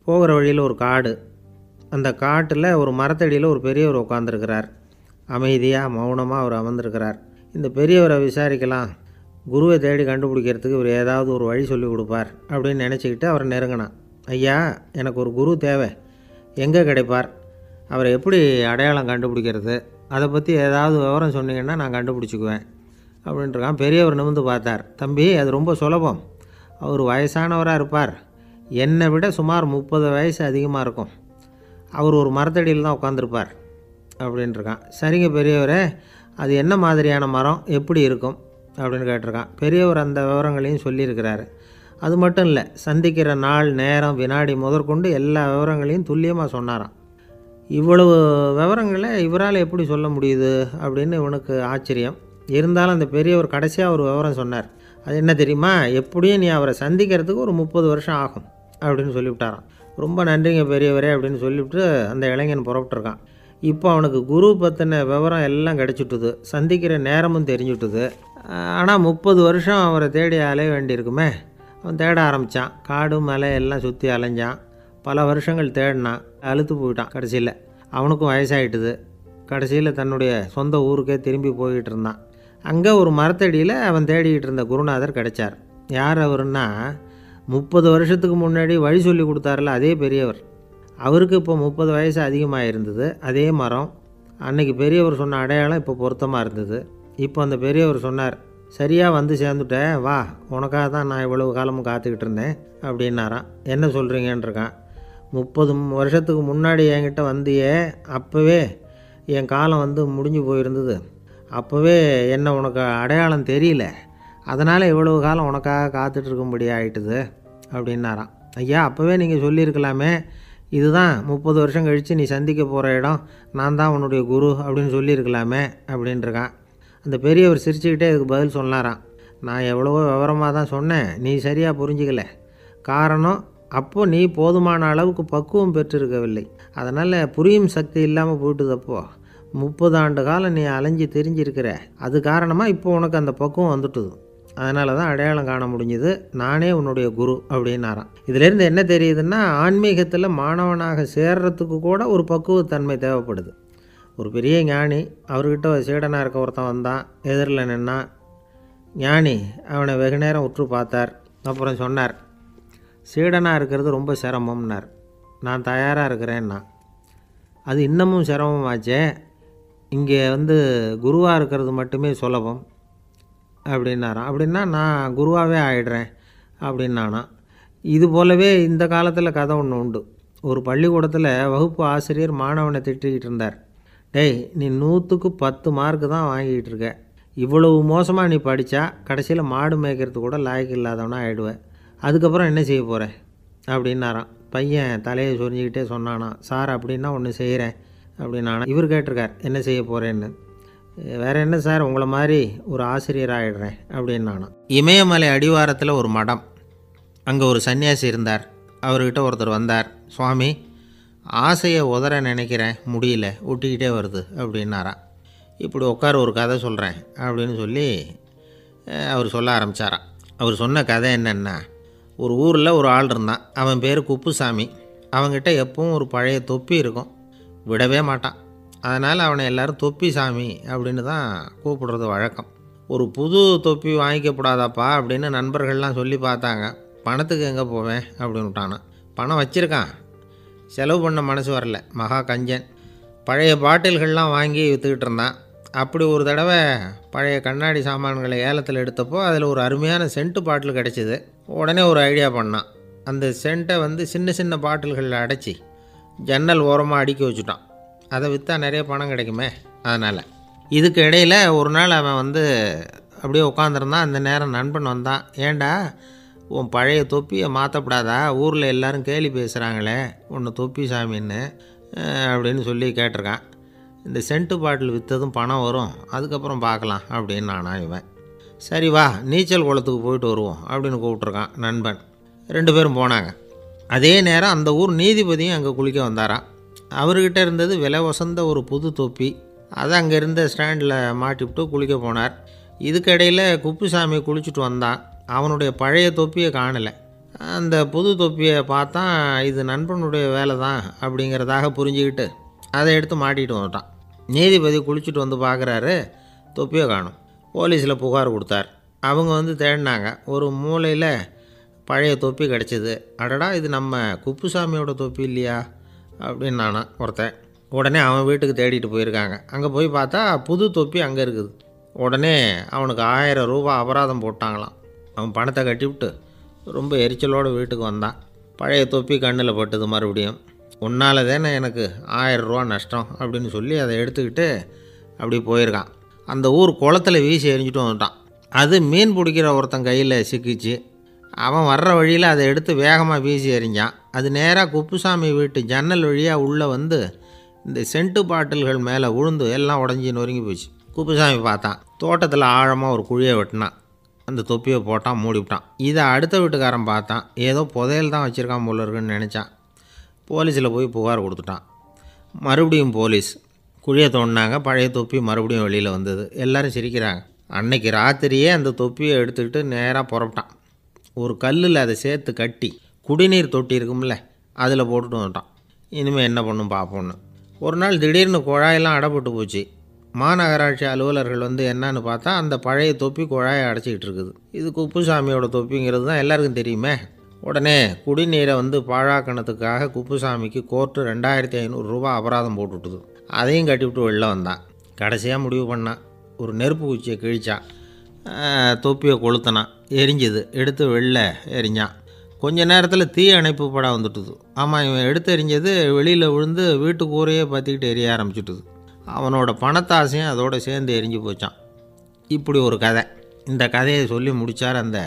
போகிற வழியில் ஒரு காடு. அந்த காட்டில் ஒரு மரத்தடியில் ஒரு பெரியவர் உட்காந்துருக்கிறார். அமைதியாக மௌனமாக அவர் அமர்ந்திருக்கிறார். இந்த பெரியவரை விசாரிக்கலாம், குருவை தேடி கண்டுபிடிக்கிறதுக்கு இவர் ஏதாவது ஒரு வழி சொல்லி கொடுப்பார் அப்படின்னு நினச்சிக்கிட்டு அவரை நெருங்கினான். ஐயா, எனக்கு ஒரு குரு தேவை, எங்கே கிடைப்பார், அவரை எப்படி அடையாளம் கண்டுபிடிக்கிறது, அதை பற்றி ஏதாவது விவரம் சொன்னீங்கன்னா நான் கண்டுபிடிச்சிக்குவேன் அப்படின்ட்டுருக்கான். பெரியவர் நிமிர்ந்து பார்த்தார். தம்பி, அது ரொம்ப சுலபம். அவர் வயசானவராக இருப்பார், என்னை விட சுமார் 30 வயசு அதிகமாக இருக்கும். அவர் ஒரு மரத்தடியில் தான் உட்காந்துருப்பார் அப்படின்ட்டுருக்கான். சரிங்க பெரியவரே, அது என்ன மாதிரியான மரம், எப்படி இருக்கும் அப்படின்னு கேட்டிருக்கான். பெரியவர் அந்த விவரங்களையும் சொல்லியிருக்கிறாரு. அது மட்டும் இல்லை, சந்திக்கிற நாள், நேரம், வினாடி முதற்கொண்டு எல்லா விவரங்களையும் துல்லியமாக சொன்னாராம். இவ்வளவு விவரங்களை இவரால் எப்படி சொல்ல முடியுது அப்படின்னு இவனுக்கு ஆச்சரியம். இருந்தாலும் அந்த பெரியவர் கடைசியாக ஒரு விவரம் சொன்னார். அது என்ன தெரியுமா, எப்படியும் நீ அவரை சந்திக்கிறதுக்கு ஒரு 30 வருஷம் ஆகும் அப்படின்னு சொல்லிவிட்டாராம். ரொம்ப நன்றிங்க பெரியவரே அப்படின்னு சொல்லிவிட்டு அந்த இளைஞன் புறப்பட்டுருக்கான். இப்போ அவனுக்கு குரு பற்றின விவரம் எல்லாம் கிடச்சிட்டுது, சந்திக்கிற நேரமும் தெரிஞ்சுட்டுது. ஆனால் 30 வருஷம் அவரை தேடி அலைய வேண்டியிருக்குமே. அவன் தேட ஆரம்பித்தான். காடு மலை எல்லாம் சுற்றி அலைஞ்சான். பல வருஷங்கள் தேடினான், அழுத்து போயிட்டான். கடைசியில் அவனுக்கும் வயசாகிட்டுது. கடைசியில் தன்னுடைய சொந்த ஊருக்கே திரும்பி போய்கிட்டு இருந்தான். அங்கே ஒரு மரத்தடியில் அவன் தேடிக்கிட்டு இருந்த குருநாதர் கிடைச்சார். யார் அவருன்னா, 30 வருஷத்துக்கு முன்னாடி வழி சொல்லி கொடுத்தாரில்ல அதே பெரியவர். அவருக்கு இப்போ 30 வயசு அதிகமாக இருந்தது. அதே மரம், அன்னைக்கு பெரியவர் சொன்ன அடையாளம் இப்போ பொருத்தமாக இருந்தது. இப்போ அந்த பெரியவர் சொன்னார், சரியாக வந்து சேர்ந்துட்டேன், வா, உனக்காக தான் நான் இவ்வளவு காலமும் காத்துக்கிட்டு இருந்தேன் அப்படின்னாரான். என்ன சொல்கிறீங்கன்றிருக்கான். 30 வருஷத்துக்கு முன்னாடி என்கிட்ட வந்தியே, அப்போவே என் காலம் வந்து முடிஞ்சு போயிருந்தது. அப்போவே என்ன உனக்கு அடையாளம் தெரியல, அதனால் இவ்வளவு காலம் உனக்காக காத்துட்ருக்கும்படி ஆகிட்டுது அப்படின்னாராம். ஐயா, அப்போவே நீங்கள் சொல்லியிருக்கலாமே, இதுதான் 30 வருஷம் கழித்து நீ சந்திக்க போகிற இடம், நான் தான் உன்னுடைய குரு அப்படின்னு சொல்லியிருக்கலாமே அப்படின்ட்டுருக்கான். அந்த பெரியவர் சிரிச்சுக்கிட்டே இதுக்கு பதில் சொன்னாராம். நான் எவ்வளவோ விவரமாக தான் சொன்னேன், நீ சரியாக புரிஞ்சிக்கல. காரணம், அப்போது நீ போதுமான அளவுக்கு பக்குவம் பெற்றிருக்கவில்லை, அதனால் புரியும் சக்தி இல்லாமல் போயிட்டுதப்போ 30 ஆண்டு காலம் நீ அலைஞ்சி தெரிஞ்சிருக்கிற. அது காரணமாக இப்போ உனக்கு அந்த பக்குவம் வந்துட்டுது, அதனால தான் அடையாளம் காண முடிஞ்சுது, நானே உன்னுடைய குரு அப்படின்னாராம். இதிலேருந்து என்ன தெரியுதுன்னா, ஆன்மீகத்தில் மாணவனாக சேர்றதுக்கு கூட ஒரு பக்குவத்தன்மை தேவைப்படுது. ஒரு பெரிய ஞானி, அவர்கிட்ட சீடனாக இருக்க ஒருத்தன் வந்தான், எதிரில் நின்னான். ஞானி அவனை வெகு நேரம் உற்று பார்த்தார். அப்புறம் சொன்னார், சீடனாக இருக்கிறது ரொம்ப சிரமம்னார். நான் தயாராக இருக்கிறேன்னா. அது இன்னமும் சிரமமாச்சே, இங்கே வந்து குருவாக இருக்கிறது மட்டுமே சுலபம் அப்படின்னாராம். அப்படின்னா நான் குருவாகவே ஆகிடுறேன் அப்படின்னானா. இது போலவே இந்த காலத்தில் கதை ஒன்று உண்டு. ஒரு பள்ளிக்கூடத்தில் வகுப்பு ஆசிரியர் மாணவனை திட்டிக்கிட்டு இருந்தார். டேய், நீ 100க்கு 10 மார்க்கு தான் வாங்கிக்கிட்டு இருக்க, இவ்வளவு மோசமாக நீ படித்தா கடைசியில் மாடு மேய்க்கிறது கூட லாய்க்கு இல்லாதவனா ஆகிடுவேன், அதுக்கப்புறம் என்ன செய்ய போகிறேன் அப்படின்னாராம். பையன் தலையை சொரிஞ்சிக்கிட்டே சொன்னானா, சார் அப்படின்னா ஒன்று செய்கிறேன் அப்படின்னானா. இவர் கேட்டிருக்கார், என்ன செய்ய போகிறேன்னு. வேறு என்ன சார், உங்களை மாதிரி ஒரு ஆசிரியர் ஆகிடுறேன் அப்படின்னானா. இமயமலை அடிவாரத்தில் ஒரு மடம், அங்கே ஒரு சன்னியாசி இருந்தார். அவர்கிட்ட ஒருத்தர் வந்தார். சுவாமி, ஆசையை உதற நினைக்கிறேன், முடியல, ஒட்டிக்கிட்டே வருது அப்படின்னாராம். இப்படி உட்கார, ஒரு கதை சொல்கிறேன் அப்படின்னு சொல்லி அவர் சொல்ல ஆரம்பித்தாராம். அவர் சொன்ன கதை என்னென்னா, ஒரு ஊரில் ஒரு ஆள் இருந்தான். அவன் பேர் குப்புசாமி. அவன்கிட்ட எப்பவும் ஒரு பழைய தொப்பி இருக்கும், விடவே மாட்டான். அதனால் அவனை எல்லோரும் தொப்பி சாமி அப்படின்னு தான் கூப்பிடுறது வழக்கம். ஒரு புது தொப்பி வாங்கிக்கப்படாதாப்பா அப்படின்னு நண்பர்கள்லாம் சொல்லி பார்த்தாங்க. பணத்துக்கு எங்கே போவேன் அப்படின்னு விட்டானான். பணம் வச்சுருக்கான், செலவு பண்ண மனசு வரல, மகா கஞ்சன். பழைய பாட்டில்கள்லாம் வாங்கி விற்றுக்கிட்டு இருந்தான். அப்படி ஒரு தடவை பழைய கண்ணாடி சாமான்களை ஏலத்தில் எடுத்தப்போ அதில் ஒரு அருமையான சென்ட்டு பாட்டில் கிடச்சிது. உடனே ஒரு ஐடியா பண்ணான். அந்த சென்ட்டை வந்து சின்ன சின்ன பாட்டில்களில் அடைச்சி ஜன்னல் ஓரமாக அடுக்கி வச்சுட்டான். அதை விற்றா நிறைய பணம் கிடைக்குமே, அதனால். இதுக்கு இடையில் ஒரு நாள் அவன் வந்து அப்படியே உட்காந்துருந்தான். அந்த நேரம் நண்பன் வந்தான். ஏண்டா, உன் பழைய தொப்பியை மாற்றப்படாதா, ஊரில் எல்லோரும் கேலி பேசுகிறாங்களே உன்னை தொப்பி சாமின்னு அப்படின்னு சொல்லி கேட்டிருக்கான். இந்த சென்ட்டு பாட்டில் விற்றதும் பணம் வரும், அதுக்கப்புறம் பார்க்கலாம் அப்படின்னு நானா. இவன் சரி வா, நீச்சல் குளத்துக்கு போயிட்டு வருவோம் அப்படின்னு கூப்பிட்ருக்கான் நண்பன். 2 பேரும் போனாங்க. அதே நேரம் அந்த ஊர் நீதிபதியும் அங்கே குளிக்க வந்தாராம். அவர்கிட்ட இருந்தது விலை வசந்த ஒரு புது தொப்பி. அதை அங்கே இருந்த ஸ்டாண்டில் மாட்டிவிட்டு குளிக்க போனார். இதுக்கிடையில் குப்புசாமி குளிச்சுட்டு வந்தான். அவனுடைய பழைய தொப்பியை காணலை. அந்த புது தொப்பியை பார்த்தா இது நண்பனுடைய வேலை தான் அப்படிங்கிறதாக புரிஞ்சுக்கிட்டு அதை எடுத்து மாட்டிகிட்டு வந்துட்டான். நீதிபதி குளிச்சுட்டு வந்து பார்க்குறாரு, தொப்பியை காணும். போலீஸில் புகார் கொடுத்தார். அவங்க வந்து தேடினாங்க. ஒரு மூலையில் பழைய தொப்பி கிடச்சிது. அடடா, இது நம்ம குப்புசாமியோட தொப்பி இல்லையா அப்படின்னு நானா ஒருத்தன். உடனே அவன் வீட்டுக்கு தேடிட்டு போயிருக்காங்க. அங்கே போய் பார்த்தா புது தொப்பி அங்கே இருக்குது. உடனே அவனுக்கு 1000 ரூபா அபராதம் போட்டாங்களாம். அவன் பணத்தை கட்டிவிட்டு ரொம்ப எரிச்சலோடு வீட்டுக்கு வந்தான். பழைய தொப்பி கண்ணில் பட்டுது. மறுபடியும் உன்னால் தானே எனக்கு 1000 ரூபா நஷ்டம் அப்படின்னு சொல்லி அதை எடுத்துக்கிட்டு அப்படி போயிருக்கான். அந்த ஊர் குளத்தில் வீசி எரிஞ்சிட்டு வந்துட்டான். அது மீன் பிடிக்கிற ஒருத்தன் கையில் சிக்கிச்சு. அவன் வர்ற வழியில் அதை எடுத்து வேகமாக வீசி எறிஞ்சான். அது நேராக குப்புசாமி வீட்டு ஜன்னல் வழியாக உள்ளே வந்து இந்த சென்ட்டு பாட்டில்கள் மேலே விழுந்து எல்லாம் உடஞ்சி நொறுங்கி போச்சு. குப்புசாமி பார்த்தான். தோட்டத்தில் ஆழமாக ஒரு குழியை வெட்டினான். அந்த தொப்பியை போட்டான், மூடிவிட்டான். இதை அடுத்த வீட்டுக்காரன் பார்த்தான். ஏதோ புதையல் தான் வச்சுருக்கான் போல இருக்குன்னு நினச்சான். போலீஸில் போய் புகார் கொடுத்துட்டான். மறுபடியும் போலீஸ் குழியை தோண்டினாங்க. பழைய தொப்பி மறுபடியும் வெளியில் வந்தது. எல்லோரும் சிரிக்கிறாங்க. அன்னைக்கு ராத்திரியே அந்த தொப்பியை எடுத்துக்கிட்டு நேராக புறப்பட்டான். ஒரு கல்லில் அதை சேர்த்து கட்டி குடிநீர் தொட்டி இருக்கும்ல, அதில் போட்டுட்டு வந்துட்டான். இனிமேல் என்ன பண்ணும் பார்ப்போன்னு. ஒரு நாள் திடீர்னு குழாயெல்லாம் அடைப்பட்டு போச்சு. மாநகராட்சி அலுவலர்கள் வந்து என்னன்னு பார்த்தா அந்த பழைய தொப்பி குழாயை அடைச்சிக்கிட்டு இருக்குது. இது குப்புசாமியோட தொப்பிங்கிறது தான் எல்லாருக்கும் தெரியுமே. உடனே குடிநீரை வந்து பாழாக்கணத்துக்காக குப்புசாமிக்கு கோர்ட்டு 2500 ரூபா அபராதம் போட்டுவிட்டுது. அதையும் கட்டிவிட்டு வெளில வந்தான். கடைசியாக முடிவு பண்ணான். ஒரு நெருப்பு குச்சியை கிழிச்சான். தொப்பியை கொளுத்தினான். எரிஞ்சுது. எடுத்து வெளில எரிஞ்சான். கொஞ்ச நேரத்தில் தீ அணைப்பு படம் வந்துட்டுது. ஆமாம், இவன் எடுத்து எரிஞ்சது வெளியில் விழுந்து வீட்டு கூரையே பற்றிக்கிட்டு எரிய ஆரம்பிச்சுட்டுது. அவனோட பணத்தாசையும் அதோடு சேர்ந்து எரிஞ்சு போச்சான். இப்படி ஒரு கதை. இந்த கதையை சொல்லி முடித்தார் அந்த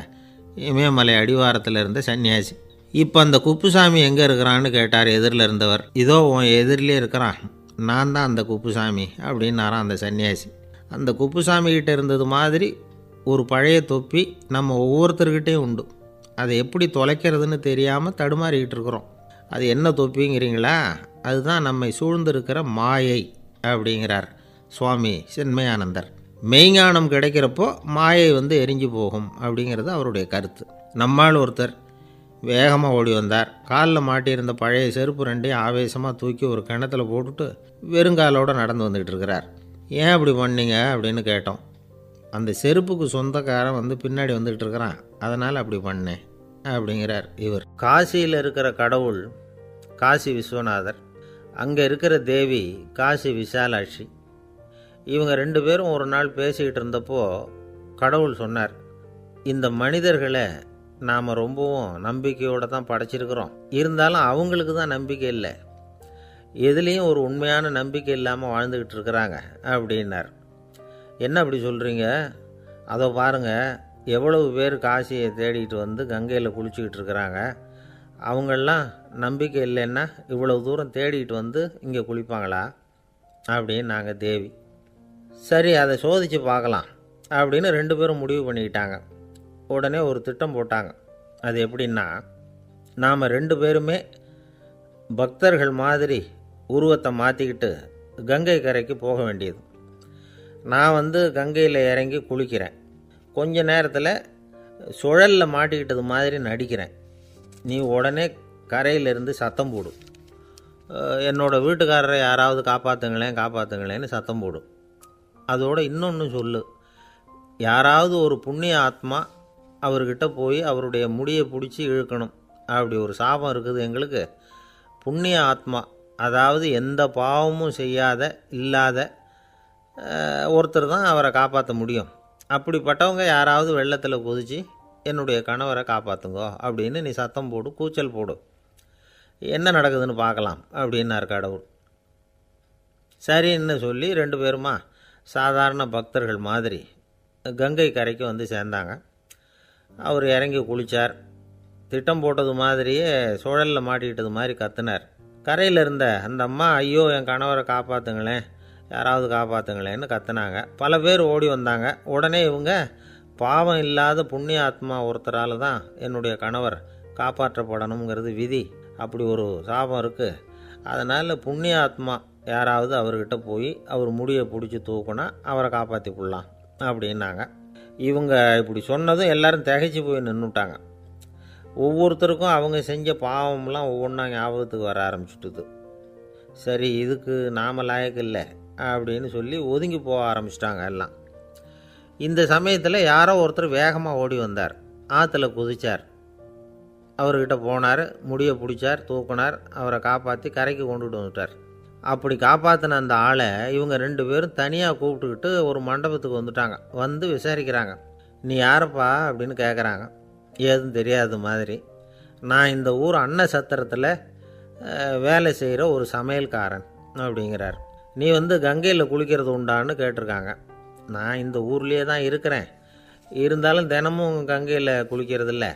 இமயமலை அடிவாரத்தில் இருந்த சன்னியாசி. இப்போ அந்த குப்புசாமி எங்கே இருக்கிறான்னு கேட்டார் எதிரில் இருந்தவர். இதோ உன் எதிரிலே இருக்கிறான், நான் தான் அந்த குப்புசாமி அப்படின்னாரான் அந்த சன்னியாசி. அந்த குப்புசாமிகிட்ட இருந்தது மாதிரி ஒரு பழைய தொப்பி நம்ம ஒவ்வொருத்தர்கிட்டையும் உண்டு. அதை எப்படி தொலைக்கிறதுன்னு தெரியாமல் தடுமாறிக்கிட்டு இருக்கிறோம். அது என்ன தொப்பிங்கிறீங்களா? அதுதான் நம்மை சூழ்ந்திருக்கிற மாயை அப்படிங்கிறார் சுவாமி சின்மயானந்தர். மெய்ஞானம் கிடைக்கிறப்போ மாயை வந்து எரிஞ்சு போகும் அப்படிங்கிறது அவருடைய கருத்து. நம்மால் ஒருத்தர் வேகமாக ஓடி வந்தார். காலில் மாட்டியிருந்த பழைய செருப்பு ரெண்டையும் ஆவேசமாக தூக்கி ஒரு கிணத்துல போட்டுட்டு வெறுங்காலோடு நடந்து வந்துக்கிட்டு இருக்கிறார். ஏன் அப்படி பண்ணீங்க அப்படின்னு கேட்டோம். அந்த செருப்புக்கு சொந்தக்காரன் வந்து பின்னாடி வந்துக்கிட்டு இருக்கிறான், அதனால் அப்படி பண்ணேன் அப்படிங்கிறார் இவர். காசியில் இருக்கிற கடவுள் காசி விஸ்வநாதர், அங்கே இருக்கிற தேவி காசி விசாலாட்சி. இவங்க 2 பேரும் ஒரு நாள் பேசிக்கிட்டு இருந்தப்போ கடவுள் சொன்னார், இந்த மனிதர்களை நாம் ரொம்பவும் நம்பிக்கையோடு தான் படைச்சிருக்கிறோம். இருந்தாலும் அவங்களுக்கு தான் நம்பிக்கை இல்லை, எதுலேயும் ஒரு உண்மையான நம்பிக்கை இல்லாமல் வாழ்ந்துக்கிட்டு இருக்கிறாங்க அப்படின்னார். என்ன அப்படி சொல்கிறீங்க? அதோ பாருங்கள், எவ்வளவு பேர் காசியை தேடிட்டு வந்து கங்கையில் குளிச்சுக்கிட்டு இருக்கிறாங்க. அவங்களெலாம் நம்பிக்கை இல்லைன்னா இவ்வளவு தூரம் தேடிட்டு வந்து இங்கே குளிப்பாங்களா அப்படின்னு நாங்கள் தேவி. சரி, அதை சோதித்து பார்க்கலாம் அப்படின்னு 2 பேரும் முடிவு பண்ணிக்கிட்டாங்க. உடனே ஒரு திட்டம் போட்டாங்க. அது எப்படின்னா, நாம் 2 பேருமே பக்தர்கள் மாதிரி உருவத்தை மாற்றிக்கிட்டு கங்கை கரைக்கு போக வேண்டியது. நான் வந்து கங்கையில் இறங்கி குளிக்கிறேன். கொஞ்ச நேரத்தில் சுழலில் மாட்டிக்கிட்டது மாதிரி நடிக்கிறேன். நீ உடனே கரையிலிருந்து சத்தம் போடு, என்னோடய வீட்டுக்காரரை யாராவது காப்பாற்றுங்களேன்னு சத்தம் போடு. அதோடு இன்னொன்று சொல்லு, யாராவது ஒரு புண்ணிய ஆத்மா அவர்கிட்ட போய் அவருடைய முடியை பிடிச்சி இழுக்கணும். அப்படி ஒரு சாபம் இருக்குது எங்களுக்கு. புண்ணிய ஆத்மா, அதாவது எந்த பாவமும் செய்யாத இல்லாத ஒருத்தர் தான் அவரை காப்பாற்ற முடியும். அப்படிப்பட்டவங்க யாராவது வெள்ளத்தில் குதித்து என்னுடைய கணவரை காப்பாற்றுங்கோ அப்படின்னு நீ சத்தம் போடு, கூச்சல் போடு, என்ன நடக்குதுன்னு பார்க்கலாம் அப்படின்னார் கடவுள். சரின்னு சொல்லி 2 பேருமா சாதாரண பக்தர்கள் மாதிரி கங்கை கரைக்கு வந்து சேர்ந்தாங்க. அவர் இறங்கி குளித்தார். திட்டம் போட்டது மாதிரியே சுழலில் மாட்டிக்கிட்டது மாதிரி கத்துனார். கரையில் இருந்த அந்த அம்மா, ஐயோ என் கணவரை காப்பாற்றுங்களேன், யாராவது காப்பாற்றுங்களேன்னு கத்துனாங்க. பல பேர் ஓடி வந்தாங்க. உடனே இவங்க, பாவம் இல்லாத புண்ணிய ஆத்மா ஒருத்தரால் தான் என்னுடைய கணவர் காப்பாற்றப்படணுங்கிறது விதி, அப்படி ஒரு சாபம் இருக்குது, அதனால் புண்ணிய ஆத்மா யாராவது அவர்கிட்ட போய் அவர் முடியை பிடிச்சி தூக்குனா அவரை காப்பாற்றி கொள்ளலாம் அப்படின்னாங்க. இவங்க இப்படி சொன்னதும் எல்லோரும் திகைச்சு போய் நின்றுட்டாங்க. ஒவ்வொருத்தருக்கும் அவங்க செஞ்ச பாவம்லாம் ஒவ்வொன்றா ஞாபகத்துக்கு வர ஆரம்பிச்சுட்டுது. சரி, இதுக்கு நாம் லாயக்கு இல்லை அப்படின்னு சொல்லி ஒதுங்கி போக ஆரம்பிச்சிட்டாங்க எல்லாம். இந்த சமயத்தில் யாரோ ஒருத்தர் வேகமாக ஓடி வந்தார். ஆற்றுல குதித்தார். அவர்கிட்ட போனார், முடியை பிடிச்சார், தூக்குனார், அவரை காப்பாற்றி கரைக்கு கொண்டுட்டு வந்துட்டார். அப்படி காப்பாற்றின அந்த ஆளை இவங்க 2 பேரும் தனியாக கூப்பிட்டுக்கிட்டு ஒரு மண்டபத்துக்கு வந்துட்டாங்க. வந்து விசாரிக்கிறாங்க. நீ யாரப்பா அப்படின்னு கேட்குறாங்க. ஏதும் தெரியாத மாதிரி. நான் இந்த ஊர் அன்ன சத்திரத்தில் வேலை செய்கிற ஒரு சமையல்காரன் அப்படிங்கிறார். நீ வந்து கங்கையில் குளிக்கிறது உண்டான்னு கேட்டிருக்காங்க. நான் இந்த ஊர்லேயே தான் இருக்கிறேன், இருந்தாலும் தினமும் கங்கையில் குளிக்கிறது இல்லை,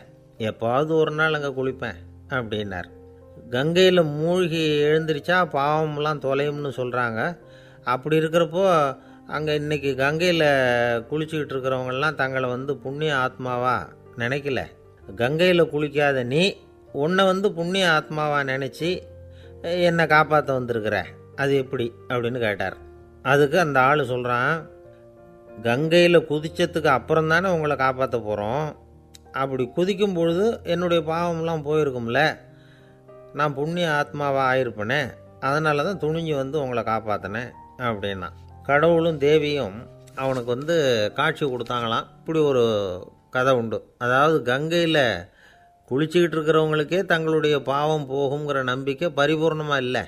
எப்பாவது ஒரு நாள் அங்கே குளிப்பேன் அப்படின்னார். கங்கையில் மூழ்கி எழுந்திரிச்சா பாவம்லாம் தொலையும்னு சொல்கிறாங்க. அப்படி இருக்கிறப்போ அங்கே இன்றைக்கி கங்கையில் குளிச்சுக்கிட்டு இருக்கிறவங்கெல்லாம் தங்களை வந்து புண்ணிய ஆத்மாவா நினைக்கல. கங்கையில் குளிக்காத நீ உன்னை வந்து புண்ணிய ஆத்மாவா நினச்சி என்னை காப்பாற்ற வந்திருக்கிற, அது எப்படி அப்படின்னு கேட்டார். அதுக்கு அந்த ஆள் சொல்கிறான், கங்கையில் குதித்ததுக்கு அப்புறம் தானே உங்களை காப்பாற்ற போகிறோம். அப்படி குதிக்கும் பொழுது என்னுடைய பாவம்லாம் போயிருக்கும்ல, நான் புண்ணிய ஆத்மாவாக ஆயிருப்பேனே, அதனால தான் துணிஞ்சு வந்து உங்களை காப்பாற்றினேன் அப்படின்னா. கடவுளும் தேவியும் அவனுக்கு வந்து காட்சி கொடுத்தாங்களாம். இப்படி ஒரு கதை உண்டு. அதாவது கங்கையில் குளிச்சுக்கிட்டு இருக்கிறவங்களுக்கே தங்களுடைய பாவம் போகுங்கிற நம்பிக்கை பரிபூர்ணமாக இல்லை.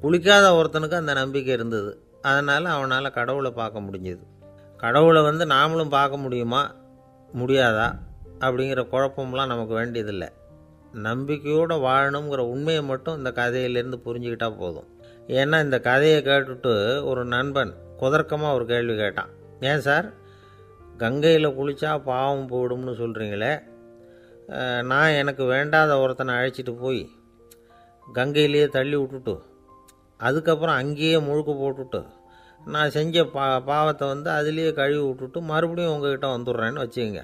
குளிக்காத ஒருத்தனுக்கு அந்த நம்பிக்கை இருந்தது. அதனால் அவனால் கடவுளை பார்க்க முடிஞ்சது. கடவுளை வந்து நாமளும் பார்க்க முடியுமா முடியாதா அப்படிங்கிற குழப்பம்லாம் நமக்கு வேண்டியதில்லை. நம்பிக்கையோடு வாழணுங்கிற உண்மையை மட்டும் இந்த கதையிலேருந்து புரிஞ்சுக்கிட்டால் போதும். ஏன்னா இந்த கதையை கேட்டுட்டு ஒரு நண்பன் குதர்க்கமாக ஒரு கேள்வி கேட்டான். ஏன் சார், கங்கையில் குளித்தா பாவம் போயிடும்னு சொல்கிறீங்களே, நான் எனக்கு வேண்டாத ஒருத்தனை அழைச்சிட்டு போய் கங்கையிலேயே தள்ளி விட்டுட்டு அதுக்கப்புறம் அங்கேயே முழுக்க போட்டுட்டு நான் செஞ்ச பாவத்தை வந்து அதுலேயே கழுவி விட்டுட்டு மறுபடியும் உங்ககிட்ட வந்துடுறேன்னு வச்சுக்கோங்க,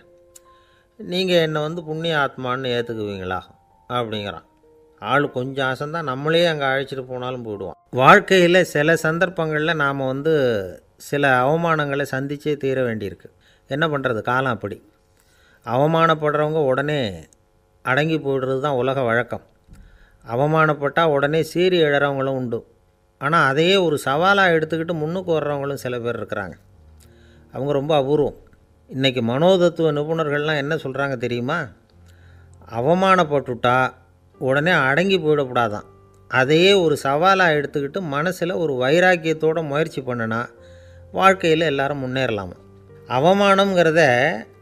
நீங்கள் என்னை வந்து புண்ணிய ஆத்மான்னு ஏற்றுக்குவீங்களா அப்படிங்கிறான். ஆள் கொஞ்சம் ஆசைந்தான், நம்மளே அங்கே அழைச்சிட்டு போனாலும் போயிடுவான். வாழ்க்கையில் சில சந்தர்ப்பங்களில் நாம் வந்து சில அவமானங்களை சந்தித்தே தீர வேண்டியிருக்கு. என்ன பண்ணுறது, காலம் அப்படி. அவமானப்படுறவங்க உடனே அடங்கி போய்டுறது தான் உலக வழக்கம். அவமானப்பட்டால் உடனே சீறி எழறவங்களும் உண்டு. ஆனால் அதையே ஒரு சவாலாக எடுத்துக்கிட்டு முன்னுக்கு வர்றவங்களும் சில பேர் இருக்கிறாங்க. அவங்க ரொம்ப அபூர்வம். இன்றைக்கி மனோதத்துவ நிபுணர்கள்லாம் என்ன சொல்கிறாங்க தெரியுமா? அவமானப்பட்டுட்டா உடனே அடங்கி போயிடக்கூடாதான், அதையே ஒரு சவாலாக எடுத்துக்கிட்டு மனசில் ஒரு வைராக்கியத்தோடு முயற்சி பண்ணினா வாழ்க்கையில் எல்லாரும் முன்னேறலாமா. அவமானங்கிறத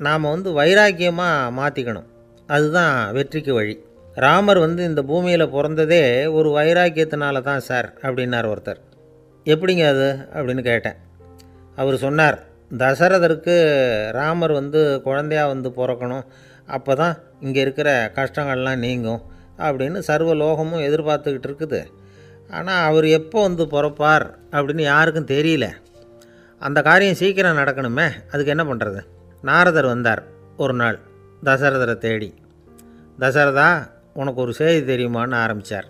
நாம் வந்து வைராக்கியமாக மாற்றிக்கணும். அதுதான் வெற்றிக்கு வழி. ராமர் வந்து இந்த பூமியில் பிறந்ததே ஒரு வைராக்கியத்தினால தான் சார் அப்படின்னார் ஒருத்தர். எப்படிங்க அது அப்படின்னு கேட்டேன். அவர் சொன்னார், தசரதருக்கு ராமர் வந்து குழந்தையாக வந்து பிறக்கணும், அப்போ தான் இங்கே இருக்கிற கஷ்டங்கள்லாம் நீங்கும் அப்படின்னு சர்வ லோகமும் எதிர்பார்த்துக்கிட்டு இருக்குது. ஆனால் அவர் எப்போ வந்து பிறப்பார் அப்படின்னு யாருக்கும் தெரியல. அந்த காரியம் சீக்கிரம் நடக்கணுமே, அதுக்கு என்ன பண்ணுறது? நாரதர் வந்தார் ஒரு நாள் தசரதரை தேடி. தசரதா, உனக்கு ஒரு செய்தி தெரியுமான்னு ஆரம்பித்தார்.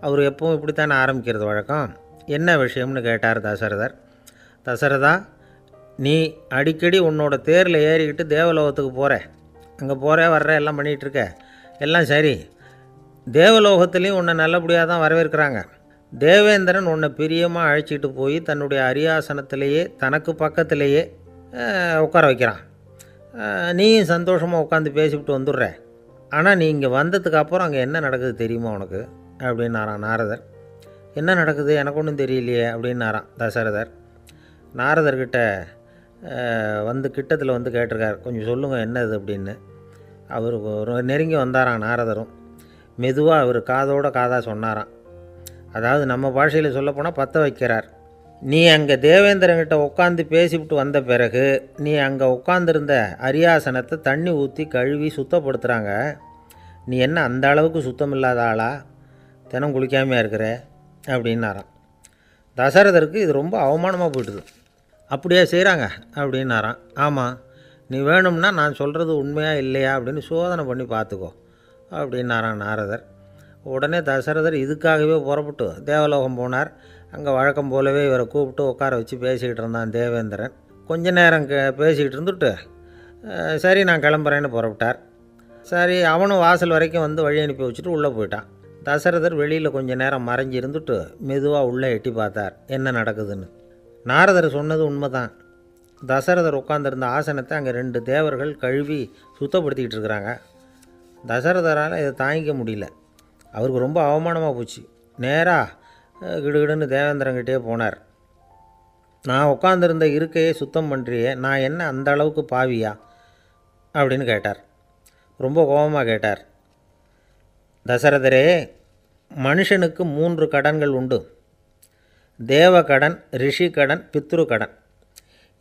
அவர் எப்பவும் இப்படித்தானே ஆரம்பிக்கிறது வழக்கம். என்ன விஷயம்னு கேட்டார் தசரதர். தசரதா, நீ அடிக்கடி உன்னோட தேரில் ஏறிக்கிட்டு தேவலோகத்துக்கு போகிற, அங்கே போகிற வர்ற எல்லாம் பண்ணிகிட்ருக்க, எல்லாம் சரி. தேவலோகத்துலேயும் உன்னை நல்லபடியாக தான் வரவேற்கிறாங்க. தேவேந்திரன் உன்னை பிரியமாக அழைச்சிட்டு போய் தன்னுடைய அரியாசனத்திலேயே தனக்கு பக்கத்திலேயே உட்கார வைக்கிறான். நீயும் சந்தோஷமாக உட்காந்து பேசிவிட்டு வந்துடுற. ஆனால் நீ இங்கே வந்ததுக்கு அப்புறம் அங்கே என்ன நடக்குது தெரியுமா உனக்கு அப்படின்னாரான் நாரதர். என்ன நடக்குது எனக்கு ஒன்றும் தெரியலையே அப்படின்னாரான் தசரதர். நாரதர்கிட்ட வந்து கிட்டத்தில் வந்து கேட்டிருக்கார், கொஞ்சம் சொல்லுங்கள் என்னது அப்படின்னு. அவர் நெருங்கி வந்தாரான் நாரதரும். மெதுவாக அவர் காதோட காதாக சொன்னாராம். அதாவது நம்ம பாஷையில் சொல்லப்போனால் பற்ற வைக்கிறார். நீ அங்கே தேவேந்திரங்கிட்ட உட்காந்து பேசிவிட்டு வந்த பிறகு நீ அங்கே உட்காந்துருந்த அரியாசனத்தை தண்ணி ஊற்றி கழுவி சுத்தப்படுத்துகிறாங்க. நீ என்ன அந்த அளவுக்கு சுத்தம் இல்லாத ஆளா, தினம் குளிக்காமையாக இருக்கிற அப்படின்னாராம். தசரதருக்கு இது ரொம்ப அவமானமாக போயிட்டுது. அப்படியே செய்கிறாங்க அப்படின்னாராம். ஆமாம், நீ வேணும்னா நான் சொல்கிறது உண்மையாக இல்லையா அப்படின்னு சோதனை பண்ணி பார்த்துக்கோ அப்படின்னாரான் நாரதர். உடனே தசரதர் இதுக்காகவே புறப்பட்டு தேவலோகம் போனார். அங்கே வழக்கம் போலவே இவரை கூப்பிட்டு உட்கார வச்சு பேசிக்கிட்டு இருந்தான் தேவேந்திரன். கொஞ்ச நேரம் பேசிக்கிட்டு இருந்துட்டு சரி நான் கிளம்புறேன்னு புறப்பட்டார். சரி, அவனும் வாசல் வரைக்கும் வந்து வழி அனுப்பி வச்சுட்டு உள்ளே போயிட்டான். தசரதர் வெளியில் கொஞ்சம் நேரம் மறைஞ்சி இருந்துட்டு மெதுவாக உள்ளே எட்டி பார்த்தார் என்ன நடக்குதுன்னு. நாரதர் சொன்னது உண்மைதான். தசரதர் உட்காந்துருந்த ஆசனத்தை அங்கே 2 தேவர்கள் கழுவி சுத்தப்படுத்திக்கிட்டு இருக்கிறாங்க. தசரதரால் இதை தாங்கிக்க முடியல. அவருக்கு ரொம்ப அவமானமாக போச்சு. நேராக கிடுகிடுன்னு தேவேந்திரங்கிட்டே போனார். நான் உட்காந்துருந்த இருக்கையை சுத்தம் பண்ணுறியே, நான் என்ன அந்த அளவுக்கு பாவியா அப்படின்னு கேட்டார். ரொம்ப கோபமாக கேட்டார். தசரதரே, மனுஷனுக்கு 3 கடன்கள் உண்டு. தேவ கடன், ரிஷி கடன், பித்ரு கடன்.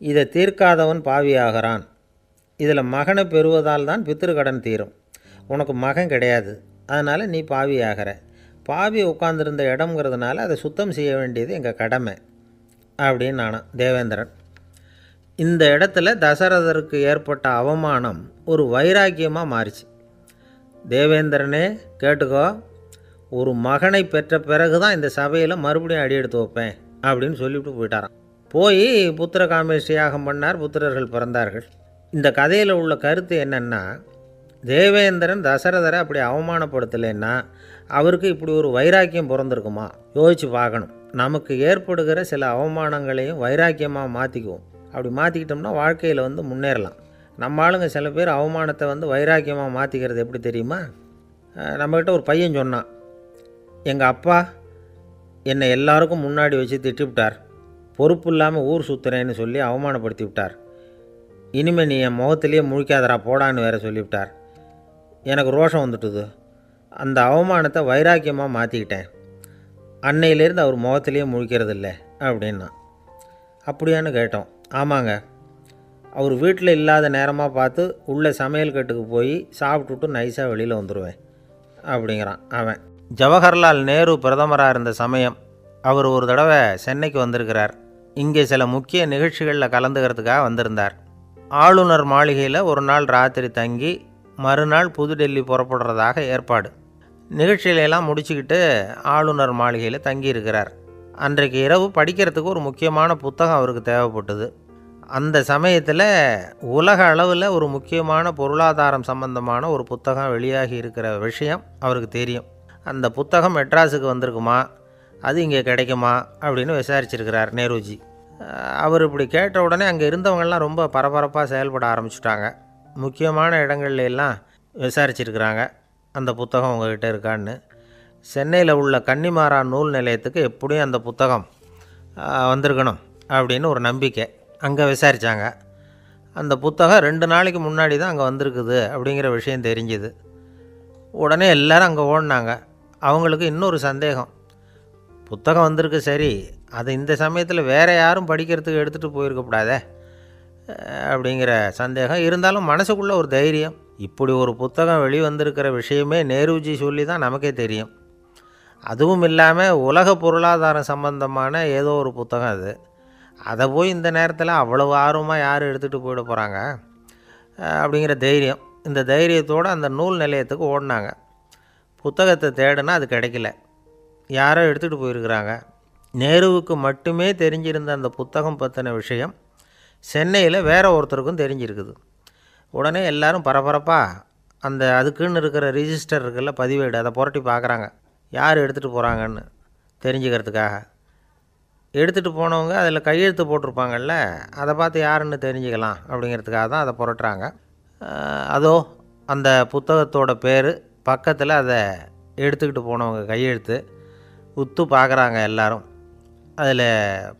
இதை தீர்க்காதவன் பாவியாகிறான். இதில் மகனை பெறுவதால் தான் பித்ரு கடன் தீரும். உனக்கு மகன் கிடையாது, அதனால் நீ பாவியாகிற. பாவி உட்காந்துருந்த இடம்ங்கிறதுனால அதை சுத்தம் செய்ய வேண்டியது எங்கள் கடமை அப்படின்னு நானும் தேவேந்திரன். இந்த இடத்துல தசரதருக்கு ஏற்பட்ட அவமானம் ஒரு வைராக்கியமாக மாறிச்சு. தேவேந்திரனே கேட்டுக்கோ, ஒரு மகனை பெற்ற பிறகு தான் இந்த சபையில் மறுபடியும் அடி எடுத்து வைப்பேன் அப்படின்னு சொல்லிவிட்டு போயிட்டாராம். போய் புத்திர காமேஷ்டி யாகம் பண்ணார். புத்திரர்கள் பிறந்தார்கள். இந்த கதையில் உள்ள கருத்து என்னென்னா, தேவேந்திரன் தசரதரை அப்படி அவமானப்படுத்தலைன்னா அவருக்கு இப்படி ஒரு வைராக்கியம் பிறந்திருக்குமா? யோசித்து பார்க்கணும். நமக்கு ஏற்படுகிற சில அவமானங்களையும் வைராக்கியமாக மாற்றிக்குவோம். அப்படி மாற்றிக்கிட்டோம்னா வாழ்க்கையில் வந்து முன்னேறலாம். நம்ம ஆளுங்க சில பேர் அவமானத்தை வந்து வைராக்கியமாக மாற்றிக்கிறது எப்படி தெரியுமா? நம்மக்கிட்ட ஒரு பையன் சொன்னான், எங்கள் அப்பா என்னை எல்லாருக்கும் முன்னாடி வச்சு திட்டிவிட்டார். பொறுப்பு இல்லாமல் ஊர் சுற்றுறேன்னு சொல்லி அவமானப்படுத்தி விட்டார். இனிமேல் நீ என் முகத்திலேயே முழிக்காதரா போடான்னு வேறு சொல்லிவிட்டார். எனக்கு ரோஷம் வந்துட்டுது. அந்த அவமானத்தை வைராக்கியமாக மாற்றிக்கிட்டேன். அன்னையிலேருந்து அவர் முகத்திலேயே முழிக்கிறதில்ல அப்படின்னா. அப்படியான்னு கேட்டோம். ஆமாங்க, அவர் வீட்டில் இல்லாத நேரமாக பார்த்து உள்ளே சமையல் கட்டுக்கு போய் சாப்பிட்டுட்டு நைஸாக வெளியில் வந்துடுவேன் அப்படிங்கிறான் அவன். ஜவஹர்லால் நேரு பிரதமராக இருந்த சமயம் அவர் ஒரு தடவை சென்னைக்கு வந்திருக்கிறார். இங்கே சில முக்கிய நிகழ்ச்சிகளில் கலந்துக்கிறதுக்காக வந்திருந்தார். ஆளுநர் மாளிகையில் ஒரு நாள் ராத்திரி தங்கி மறுநாள் புதுடெல்லி புறப்படுறதாக ஏற்பாடு. நிகழ்ச்சியிலெல்லாம் முடிச்சுக்கிட்டு ஆளுநர் மாளிகையில் தங்கியிருக்கிறார். அன்றைக்கு இரவு படிக்கிறதுக்கு ஒரு முக்கியமான புத்தகம் அவருக்கு தேவைப்பட்டது. அந்த சமயத்தில் உலக அளவில் ஒரு முக்கியமான பொருளாதாரம் சம்பந்தமான ஒரு புத்தகம் வெளியாகி இருக்கிற விஷயம் அவருக்கு தெரியும். அந்த புத்தகம் மெட்ராஸுக்கு வந்திருக்குமா, அது இங்கே கிடைக்குமா அப்படின்னு விசாரிச்சிருக்கிறார் நேருஜி. அவர் இப்படி கேட்ட உடனே அங்கே இருந்தவங்கள்லாம் ரொம்ப பரபரப்பாக செயல்பட ஆரம்பிச்சுட்டாங்க. முக்கியமான இடங்கள்ல எல்லாம் விசாரிச்சிருக்கிறாங்க அந்த புத்தகம் உங்கள்கிட்ட இருக்கான்னு. சென்னையில் உள்ள கன்னிமாரா நூல் நிலையத்துக்கு எப்படியும் அந்த புத்தகம் வந்திருக்கணும் அப்படின்னு ஒரு நம்பிக்கை. அங்கே விசாரித்தாங்க. அந்த புத்தகம் 2 நாளைக்கு முன்னாடி தான் அங்கே வந்திருக்குது அப்படிங்கிற விஷயம் தெரிஞ்சுது. உடனே எல்லோரும் அங்கே ஓடினாங்க. அவங்களுக்கு இன்னொரு சந்தேகம், புத்தகம் வந்திருக்கு சரி, அது இந்த சமயத்தில் வேறு யாரும் படிக்கிறதுக்கு எடுத்துகிட்டு போயிருக்கக்கூடாதே அப்படிங்கிற சந்தேகம் இருந்தாலும் மனசுக்குள்ளே ஒரு தைரியம். இப்படி ஒரு புத்தகம் வெளிவந்திருக்கிற விஷயமே நேருஜி சொல்லி தான் நமக்கே தெரியும். அதுவும் இல்லாமல் உலக பொருளாதாரம் சம்பந்தமான ஏதோ ஒரு புத்தகம் அது. அதை போய் இந்த நேரத்தில் அவ்வளவு ஆர்வமாக யார் எடுத்துகிட்டு போயிட போகிறாங்க அப்படிங்கிற தைரியம். இந்த தைரியத்தோடு அந்த நூல் நிலையத்துக்கு ஓடினாங்க. புத்தகத்தை தேடினா அது கிடைக்கல. யாரோ எடுத்துகிட்டு போயிருக்கிறாங்க. நேருவுக்கு மட்டுமே தெரிஞ்சிருந்த அந்த புத்தகம் பற்றின விஷயம் சென்னையில் வேற ஒருத்தருக்கும் தெரிஞ்சிருக்குது. உடனே எல்லோரும் பரபரப்பாக அந்த அதுக்குன்னு இருக்கிற ரிஜிஸ்டர் இருக்குல்ல, பதிவேடு, அதை புரட்டி பார்க்குறாங்க யார் எடுத்துகிட்டு போகிறாங்கன்னு தெரிஞ்சுக்கிறதுக்காக. எடுத்துகிட்டு போனவங்க அதில் கையெழுத்து போட்டிருப்பாங்கல்ல, அதை பார்த்து யாருன்னு தெரிஞ்சுக்கலாம் அப்படிங்கிறதுக்காக தான் அதை புரட்டுறாங்க. அதோ அந்த புத்தகத்தோட பேர் பக்கத்தில் அதை எடுத்துக்கிட்டு போனவங்க கையெழுத்து உத்து பார்க்குறாங்க எல்லாரும். அதில்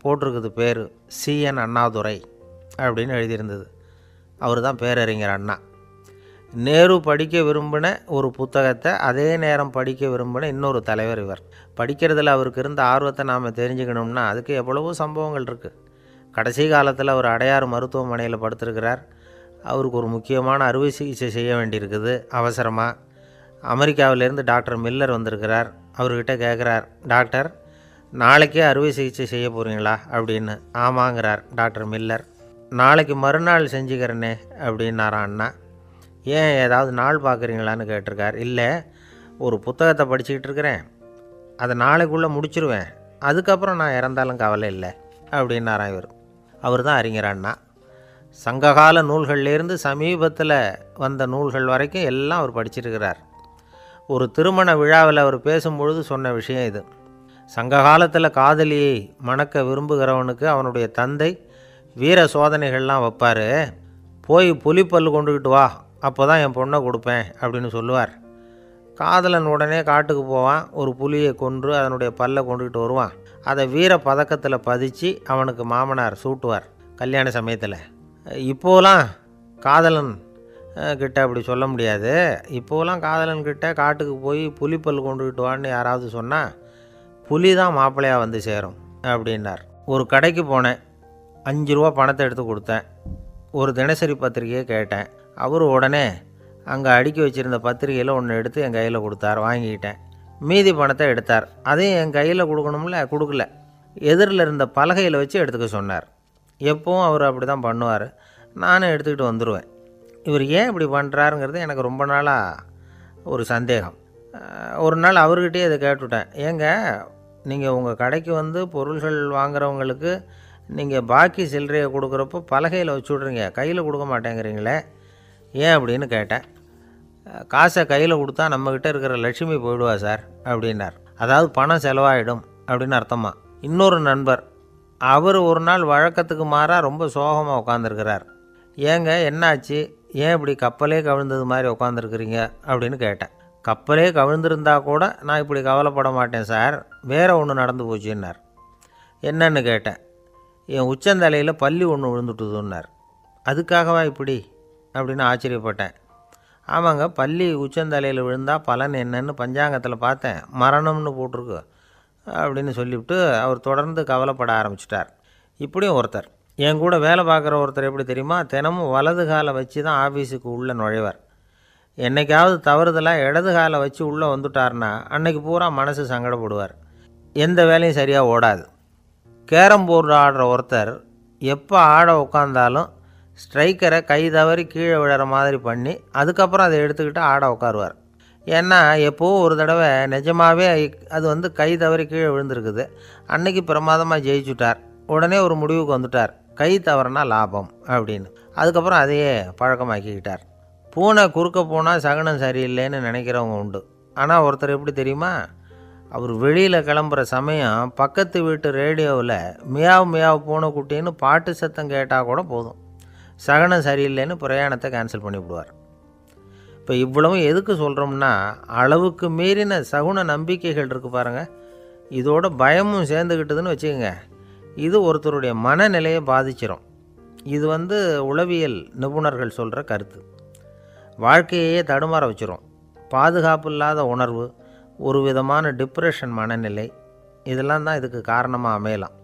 போட்டிருக்குது பேர் CN அண்ணாதுரை அப்படின்னு எழுதியிருந்தது. அவர் தான் பேரறிஞர் அண்ணா. நேரு படிக்க விரும்பின ஒரு புத்தகத்தை அதே நேரம் படிக்க விரும்பின இன்னொரு தலைவர் இவர். படிக்கிறதுல அவருக்கு இருந்த ஆர்வத்தை நாம் தெரிஞ்சுக்கணும்னா அதுக்கு எவ்வளவோ சம்பவங்கள் இருக்குது. கடைசி காலத்தில் அவர் அடையாறு மருத்துவமனையில் படுத்திருக்கிறார். அவருக்கு ஒரு முக்கியமான அறுவை சிகிச்சை செய்ய வேண்டியிருக்குது அவசரமாக. அமெரிக்காவிலேருந்து டாக்டர் மில்லர் வந்திருக்கிறார். அவர்கிட்ட கேட்குறார், டாக்டர் நாளைக்கே அறுவை சிகிச்சை செய்ய போகிறீங்களா அப்படின்னு. ஆமாங்கிறார் டாக்டர் மில்லர். நாளைக்கு மறுநாள் செஞ்சுக்கிறேனே அப்படின்னாரான் அண்ணா. ஏன் ஏதாவது நாள் பார்க்குறீங்களான்னு கேட்டிருக்கார். இல்லை, ஒரு புத்தகத்தை படிச்சுக்கிட்டு இருக்கிறேன், அதை நாளைக்குள்ளே முடிச்சிருவேன், அதுக்கப்புறம் நான் இறந்தாலும் கவலை இல்லை அப்படின்னாரான் இவர். அவர் தான் அறிஞர் அண்ணா. சங்ககால நூல்கள்லேருந்து சமீபத்தில் வந்த நூல்கள் வரைக்கும் எல்லாம் அவர் படிச்சிருக்கிறார். ஒரு திருமண விழாவில் அவர் பேசும்பொழுது சொன்ன விஷயம் இது. சங்க காலத்தில் காதலியை மணக்க விரும்புகிறவனுக்கு அவனுடைய தந்தை வீர சோதனைகள்லாம் வைப்பார். போய் புலிப்பல்லு கொண்டுக்கிட்டு வா, அப்போ தான் என் பொண்ணை கொடுப்பேன் அப்படின்னு சொல்லுவார். காதலன் உடனே காட்டுக்கு போவான், ஒரு புலியை கொன்று அதனுடைய பல்லை கொண்டுக்கிட்டு வருவான். அதை வீர பதக்கத்தில் பதிச்சு அவனுக்கு மாமனார் சூட்டுவார் கல்யாண சமயத்தில். இப்போலாம் காதலன் கிட்ட அப்படி சொல்ல முடியாது. இப்போலாம் காதலன்கிட்ட காட்டுக்கு போய் புலிப்பல் கொண்டுக்கிட்டு வான்னு யாராவது சொன்னால் புலி தான் மாப்பிள்ளையாக வந்து சேரும் அப்படின்னார். ஒரு கடைக்கு போனேன், 5 ரூபா பணத்தை எடுத்து கொடுத்தேன். ஒரு தினசரி பத்திரிகையை கேட்டேன். அவர் உடனே அங்கே அடுக்கி வச்சுருந்த பத்திரிகையில் ஒன்று எடுத்து என் கையில் கொடுத்தார். வாங்கிக்கிட்டேன். மீதி பணத்தை எடுத்தார். அதையும் என் கையில் கொடுக்கணும்ல, கொடுக்கல. எதிரில் இருந்த பலகையில் வச்சு எடுத்துக்க சொன்னார். எப்பவும் அவர் அப்படி தான் பண்ணுவார். நானும் எடுத்துக்கிட்டு வந்துடுவேன். இவர் ஏன் இப்படி பண்ணுறாருங்கிறது எனக்கு ரொம்ப நாளாக ஒரு சந்தேகம். ஒரு நாள் அவர்கிட்டயே இதை கேட்டுவிட்டேன். ஏங்க, நீங்கள் உங்கள் கடைக்கு வந்து பொருள்கள் வாங்குறவங்களுக்கு நீங்கள் பாக்கி சில்லறையை கொடுக்குறப்போ பலகையில் வச்சு விட்றீங்க, கையில் கொடுக்க மாட்டேங்கிறீங்களே, ஏன் அப்படின்னு கேட்டேன். காசை கையில் கொடுத்தா நம்மக்கிட்ட இருக்கிற லட்சுமி போயிடுவா சார் அப்படின்னார். அதாவது பணம் செலவாயிடும் அப்படின்னு அர்த்தமா. இன்னொரு நண்பர், அவர் ஒரு நாள் வழக்கத்துக்கு மாறாக ரொம்ப சோகமாக உட்காந்துருக்கிறார். ஏங்க என்னாச்சு, ஏன் இப்படி கப்பலே கவிழ்ந்தது மாதிரி உட்காந்துருக்குறீங்க அப்படின்னு கேட்டேன். கப்பலே கவிழ்ந்திருந்தா கூட நான் இப்படி கவலைப்பட மாட்டேன் சார், வேறு ஒன்று நடந்து போச்சுன்னார். என்னன்னு கேட்டேன். என் உச்சந்தலையில் பல்லி ஒன்று விழுந்துட்டுதுன்னார். அதுக்காகவா இப்படி அப்படின்னு ஆச்சரியப்பட்டேன். ஆமாங்க, பல்லி உச்சந்தலையில் விழுந்தால் பலன் என்னன்னு பஞ்சாங்கத்தில் பார்த்தேன், மரணம்னு போட்டிருக்கு அப்படின்னு சொல்லிவிட்டு அவர் தொடர்ந்து கவலைப்பட ஆரம்பிச்சிட்டார். இப்படியும் ஒருத்தர், என் கூட வேலை பார்க்குற ஒருத்தர் எப்படி தெரியுமா, தினமும் வலது காலை வச்சு தான் ஆஃபீஸுக்கு உள்ளே நுழைவார். என்றைக்காவது தவறுதலாக இடது காலை வச்சு உள்ளே வந்துட்டார்னா அன்னைக்கு பூரா மனசு சங்கடப்படுவார். எந்த வேலையும் சரியாக ஓடாது. கேரம் போர்டு ஆடுற ஒருத்தர் எப்போ ஆட உட்காந்தாலும் ஸ்ட்ரைக்கரை கை தவறி கீழே விழுற மாதிரி பண்ணி அதுக்கப்புறம் அதை எடுத்துக்கிட்டு ஆட உட்காருவார். ஏன்னா எப்போவும் ஒரு தடவை நிஜமாகவே அது வந்து கை தவறி கீழே விழுந்திருக்குது. அன்னைக்கு பிரமாதமாக ஜெயிச்சுட்டார். உடனே ஒரு முடிவுக்கு வந்துட்டார், கை தவறுனா லாபம் அப்படின்னு. அதுக்கப்புறம் அதையே பழக்கமாக்கிக்கிட்டார். பூனை குறுக்க போனால் சகுனம் சரியில்லைன்னு நினைக்கிறவங்க உண்டு. ஆனால் ஒருத்தர் எப்படி தெரியுமா, அவர் வெளியில் கிளம்புற சமயம் பக்கத்து வீட்டு ரேடியோவில் மியாவ் மியாவ் பூனைக்குட்டின்னு பாட்டு சத்தம் கேட்டால் கூட போதும், சகுனம் சரியில்லைன்னு பிரயாணத்தை கேன்சல் பண்ணிவிடுவார். இப்போ இவ்வளவும் எதுக்கு சொல்கிறோம்னா, அளவுக்கு மீறின சகுன நம்பிக்கைகள் இருக்குது பாருங்கள், இதோட பயமும் சேர்ந்துக்கிட்டதுன்னு வச்சுக்கோங்க, இது ஒருத்தருடைய மனநிலையை பாதிச்சிடும். இது வந்து உளவியல் நிபுணர்கள் சொல்கிற கருத்து. வாழ்க்கையே தடுமாற வச்சிரும். பாதுகாப்பு இல்லாத உணர்வு, ஒரு விதமான டிப்ரெஷன் மனநிலை, இதெல்லாம் தான் இதுக்கு காரணமாக அமையலாம்.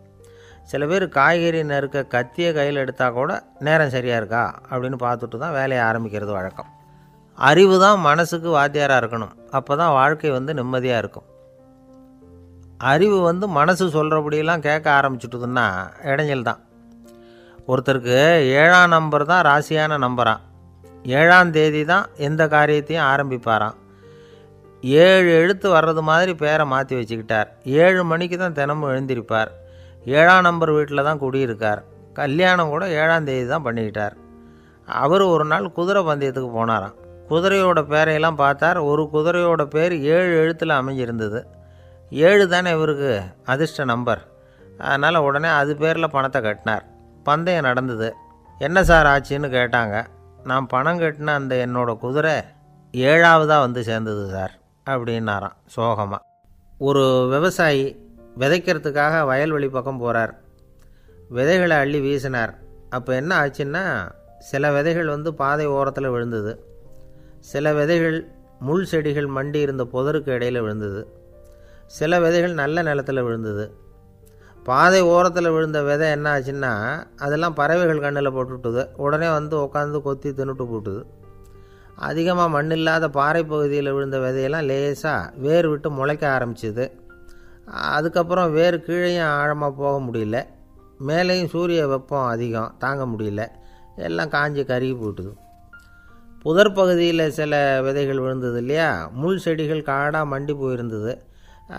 சில பேர் காய்கறி நறுக்க கத்தியை கையில் எடுத்தால் கூட நேரம் சரியாக இருக்கா அப்படின்னு பார்த்துட்டு தான் வேலையை ஆரம்பிக்கிறது வழக்கம். அறிவு தான் மனசுக்கு வாத்தியாராக இருக்கணும், அப்போ தான் வாழ்க்கை வந்து நிம்மதியாக இருக்கும். அறிவு வந்து மனசு சொல்கிறபடியெல்லாம் கேட்க ஆரம்பிச்சுட்டுதுன்னா இடைஞ்சல் தான். ஒருத்தருக்கு 7ஆம் நம்பர் தான் ராசியான நம்பரான். 7ஆம் தேதி தான் எந்த காரியத்தையும் ஆரம்பிப்பாராம். 7 எழுத்து வர்றது மாதிரி பேரை மாற்றி வச்சுக்கிட்டார். 7 மணிக்கு தான் தினமும் எழுந்திருப்பார். 7ஆம் நம்பர் வீட்டில் தான் குடியிருக்கார். கல்யாணம் கூட 7ஆம் தேதி தான் பண்ணிக்கிட்டார். அவர் ஒரு நாள் குதிரை பந்தயத்துக்கு போனாராம். குதிரையோட பேரையெல்லாம் பார்த்தார். ஒரு குதிரையோட பேர் 7 எழுத்தில் அமைஞ்சிருந்தது. 7 தானே இவருக்கு அதிர்ஷ்ட நம்பர். அதனால் உடனே அது பேரில் பணத்தை கட்டினார். பந்தயம் நடந்தது. என்ன சார் ஆச்சுன்னு கேட்டாங்க. நான் பணம் கட்டின அந்த என்னோடய குதிரை 7ஆவதாக வந்து சேர்ந்தது சார் அப்படின்னாராம் சோகமாக. ஒரு விவசாயி விதைக்கிறதுக்காக வயல்வெளி பக்கம் போகிறார். விதைகளை அள்ளி வீசினார். அப்போ என்ன ஆச்சுன்னா, சில விதைகள் வந்து பாதை ஓரத்தில் விழுந்தது. சில விதைகள் முள் செடிகள் மண்டி இருந்த புதருக்கு இடையில் விழுந்தது. சில விதைகள் நல்ல நிலத்தில் விழுந்தது. பாதை ஓரத்தில் விழுந்த விதை என்ன ஆச்சுன்னா, அதெல்லாம் பறவைகள் கண்ணில் போட்டுவிட்டுது. உடனே வந்து உட்காந்து கொத்தி தின்னுட்டு போட்டுது. அதிகமாக மண் இல்லாத பாறை பகுதியில் விழுந்த விதையெல்லாம் லேசாக வேர் விட்டு முளைக்க ஆரம்பிச்சிது. அதுக்கப்புறம் வேர் கீழேயும் ஆழமாக போக முடியல, மேலேயும் சூரிய வெப்பம் அதிகம் தாங்க முடியல, எல்லாம் காஞ்சி கருகி போட்டுது. புதர் பகுதியில் சில விதைகள் விழுந்தது இல்லையா, முள் செடிகள் காடாக மண்டி போயிருந்தது.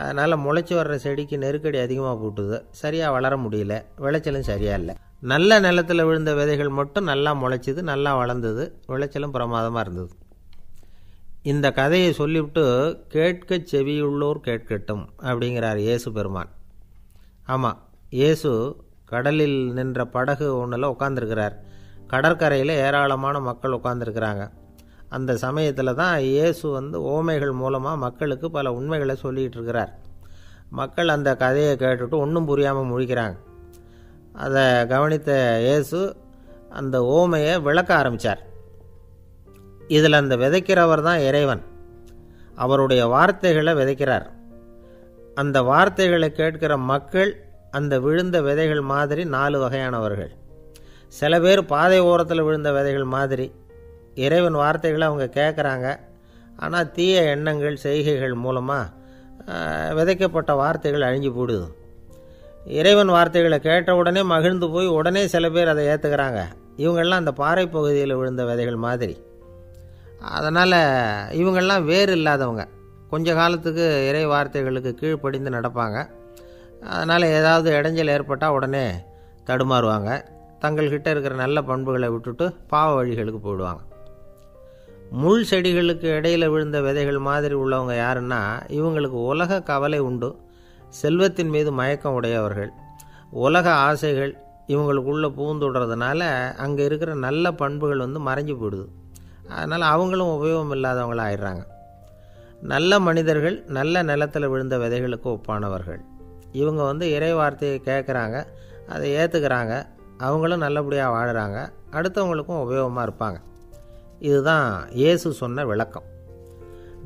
அதனால் முளைச்சி வர்ற செடிக்கு நெருக்கடி அதிகமாக போட்டுது, சரியாக வளர முடியல, விளைச்சலும் சரியாக இல்லை. நல்ல நிலத்தில் விழுந்த விதைகள் மட்டும் நல்லா முளைச்சிது, நல்லா வளர்ந்தது, விளைச்சலும் பிரமாதமாக இருந்தது. இந்த கதையை சொல்லிவிட்டு கேட்க செவியுள்ளோர் கேட்கட்டும் அப்படிங்கிறார் இயேசு பெருமான். ஆமாம், இயேசு கடலில் நின்ற படகு ஒன்றில் உட்காந்துருக்கிறார். கடற்கரையில் ஏராளமான மக்கள் உட்காந்துருக்கிறாங்க. அந்த சமயத்தில் தான் இயேசு ஓமைகள் மூலமாக மக்களுக்கு பல உண்மைகளை சொல்லிகிட்டு இருக்கிறார். மக்கள் அந்த கதையை கேட்டுட்டு ஒன்றும் புரியாமல் முழிக்கிறாங்க. அதை கவனித்த இயேசு அந்த ஓமையை விளக்க ஆரம்பித்தார். இதில் அந்த விதைக்கிறவர் தான் இறைவன். அவருடைய வார்த்தைகளை விதைக்கிறார். அந்த வார்த்தைகளை கேட்கிற மக்கள் அந்த விழுந்த விதைகள் மாதிரி 4 வகையானவர்கள். சில பேர் பாதை ஓரத்தில் விழுந்த விதைகள் மாதிரி. இறைவன் வார்த்தைகளை அவங்க கேட்குறாங்க, ஆனால் தீய எண்ணங்கள் செய்கைகள் மூலமாக விதைக்கப்பட்ட வார்த்தைகள் அழிஞ்சு போடுது. இறைவன் வார்த்தைகளை கேட்ட உடனே மகிழ்ந்து போய் உடனே சில பேர் அதை ஏற்றுக்கிறாங்க. இவங்கெல்லாம் அந்த பாறை பகுதியில் விழுந்த விதைகள் மாதிரி. அதனால் இவங்கெல்லாம் வேறு இல்லாதவங்க. கொஞ்ச காலத்துக்கு இறை வார்த்தைகளுக்கு கீழ்ப்படிந்து நடப்பாங்க. அதனால் ஏதாவது இடைஞ்சல் ஏற்பட்டால் உடனே தடுமாறுவாங்க. தங்கள்கிட்ட இருக்கிற நல்ல பண்புகளை விட்டுட்டு பாவ வழிகளுக்கு போயிடுவாங்க. முள் செடிகளுக்கு இடையில் விழுந்த விதைகள் மாதிரி உள்ளவங்க யாருன்னா, இவங்களுக்கு உலக கவலை உண்டு, செல்வத்தின் மீது மயக்கம் உடையவர்கள். உலக ஆசைகள் இவங்களுக்குள்ளே பூந்துடுறதுனால அங்கே இருக்கிற நல்ல பண்புகள் மறைஞ்சு போயிடுது. அதனால் அவங்களும் உபயோகம் இல்லாதவங்களாக ஆயிடுறாங்க. நல்ல மனிதர்கள் நல்ல நிலத்தில் விழுந்த விதைகளுக்கு ஒப்பானவர்கள். இவங்க இறை வார்த்தையை கேட்குறாங்க, அதை ஏற்றுக்கிறாங்க, அவங்களும் நல்லபடியாக வாழுறாங்க, அடுத்தவங்களுக்கும் உபயோகமாக இருப்பாங்க. இதுதான் இயேசு சொன்ன விளக்கம்.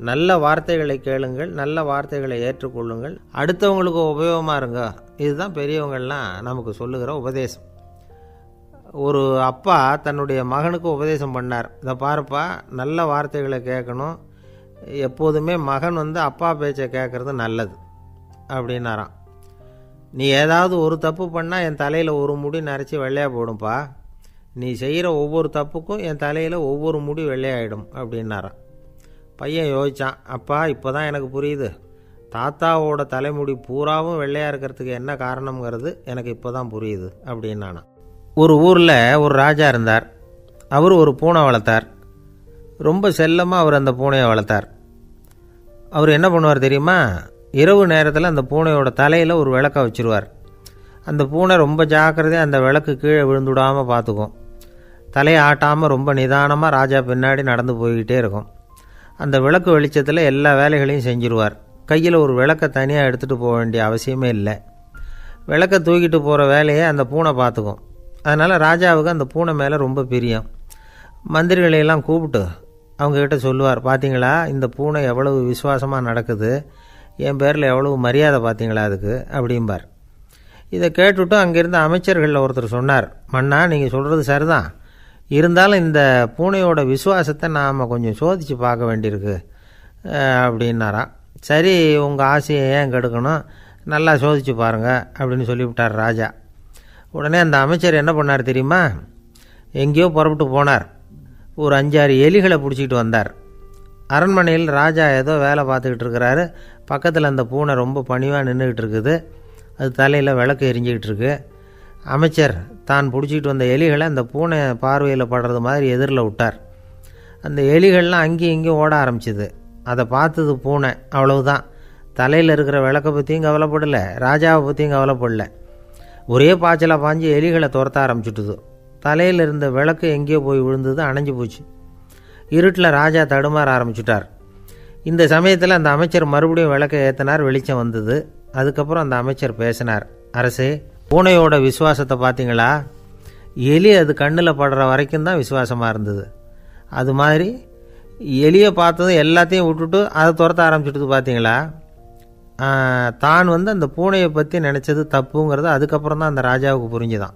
நல்ல வார்த்தைகளை கேளுங்கள், நல்ல வார்த்தைகளை ஏற்றுக்கொள்ளுங்கள், அடுத்தவங்களுக்கு உபயோகமாக இருங்க. இதுதான் பெரியவங்கள்லாம் நமக்கு சொல்லுகிற உபதேசம். ஒரு அப்பா தன்னுடைய மகனுக்கு உபதேசம் பண்ணார். இதை பாருப்பா, நல்ல வார்த்தைகளை கேட்கணும், எப்போதுமே மகன் அப்பா பேச்சை கேட்குறது நல்லது அப்படின்னாராம். நீ ஏதாவது ஒரு தப்பு பண்ணால் என் தலையில் ஒரு முடி நரைச்சி வெள்ளையாக போடும்பா, நீ செய்கிற ஒவ்வொரு தப்புக்கும் என் தலையில் ஒவ்வொரு முடி வெள்ளையாயிடும் அப்படின்னாராம். பையன் யோசித்தான், அப்பா இப்போ தான் எனக்கு புரியுது, தாத்தாவோட தலைமுடி பூராவும் வெள்ளையாக இருக்கிறதுக்கு என்ன காரணங்கிறது எனக்கு இப்போ தான் புரியுது அப்படின்னானா. ஒரு ஊரில் ஒரு ராஜா இருந்தார். அவர் ஒரு பூனை வளர்த்தார். ரொம்ப செல்லமாக அவர் அந்த பூனையை வளர்த்தார். அவர் என்ன பண்ணுவார் தெரியுமா? இரவு நேரத்தில் அந்த பூனையோட தலையில் ஒரு விளக்கை வச்சுருவார். அந்த பூனை ரொம்ப ஜாக்கிரதையாக அந்த விளக்கு கீழே விழுந்துடாமல் பார்த்துக்கும். தலையை ஆட்டாமல் ரொம்ப நிதானமாக ராஜா பின்னாடி நடந்து போய்கிட்டே இருக்கும். அந்த விளக்கு வெளிச்சத்தில் எல்லா வேலைகளையும் செஞ்சுருவார். கையில் ஒரு விளக்கை தனியாக எடுத்துகிட்டு போக வேண்டிய அவசியமே இல்லை. விளக்கை தூக்கிட்டு போகிற வேலையை அந்த பூனை பார்த்துக்கும். அதனால் ராஜாவுக்கு அந்த பூனை மேலே ரொம்ப பிரியம். மந்திரிகளையெல்லாம் கூப்பிட்டு அவங்கக்கிட்ட சொல்லுவார், பார்த்தீங்களா இந்த பூனை எவ்வளவு விசுவாசமாக நடக்குது, என் பேரில் எவ்வளவு மரியாதை பார்த்தீங்களா அதுக்கு அப்படிம்பார். இதை கேட்டுவிட்டு அங்கேருந்து அமைச்சர்களில் ஒருத்தர் சொன்னார், மன்னா நீங்கள் சொல்கிறது சரிதான், இருந்தாலும் இந்த பூனையோட விசுவாசத்தை நாம் கொஞ்சம் சோதித்து பார்க்க வேண்டியிருக்கு அப்படின்னாராம். சரி, உங்கள் ஆசையை ஏன் கெடுக்கணும், நல்லா சோதித்து பாருங்கள் அப்படின்னு சொல்லிவிட்டார் ராஜா. உடனே அந்த அமைச்சர் என்ன பண்ணார் தெரியுமா? எங்கேயோ புறப்பட்டு போனார். ஒரு 5-6 எலிகளை பிடிச்சிக்கிட்டு வந்தார். அரண்மனையில் ராஜா ஏதோ வேலை பார்த்துக்கிட்டு இருக்கிறாரு. பக்கத்தில் அந்த பூனை ரொம்ப பணிவாக நின்றுக்கிட்டு இருக்குது. அது தலையில் விளக்கு எரிஞ்சிக்கிட்டு இருக்கு. அமைச்சர் தான் பிடிச்சிக்கிட்டு வந்த எலிகளை அந்த பூனை பார்வையில் படுறது மாதிரி எதிரில் விட்டார். அந்த எலிகள்லாம் அங்கேயும் இங்கேயும் ஓட ஆரம்பிச்சிது. அதை பார்த்தது பூனை, அவ்வளவுதான். தலையில் இருக்கிற விளக்கை பற்றியும் கவலைப்படலை, ராஜாவை பற்றியும் கவலைப்படலை. ஒரே பாய்ச்சலாக பாஞ்சு எலிகளை துரத்த ஆரம்பிச்சுட்டுது. தலையில் இருந்த விளக்கு எங்கேயோ போய் விழுந்தது, அணைஞ்சு போச்சு. இருட்டில் ராஜா தடுமாற ஆரம்பிச்சுட்டார். இந்த சமயத்தில் அந்த அமைச்சர் மறுபடியும் விளக்கை ஏற்றினார். வெளிச்சம் வந்தது. அதுக்கப்புறம் அந்த அமைச்சர் பேசினார், அரசே, பூனையோட விசுவாசத்தை பார்த்தீங்களா? எலி அது கண்ணில் படுற வரைக்கும் தான் விசுவாசமாக இருந்தது. அது மாதிரி எலியை பார்த்ததும் எல்லாத்தையும் விட்டுட்டு அதை துரத்த ஆரம்பிச்சுட்டு பார்த்தீங்களா? தான் அந்த பூனையை பற்றி நினச்சது தப்புங்கிறது அதுக்கப்புறம் தான் அந்த ராஜாவுக்கு புரிஞ்சுதான்.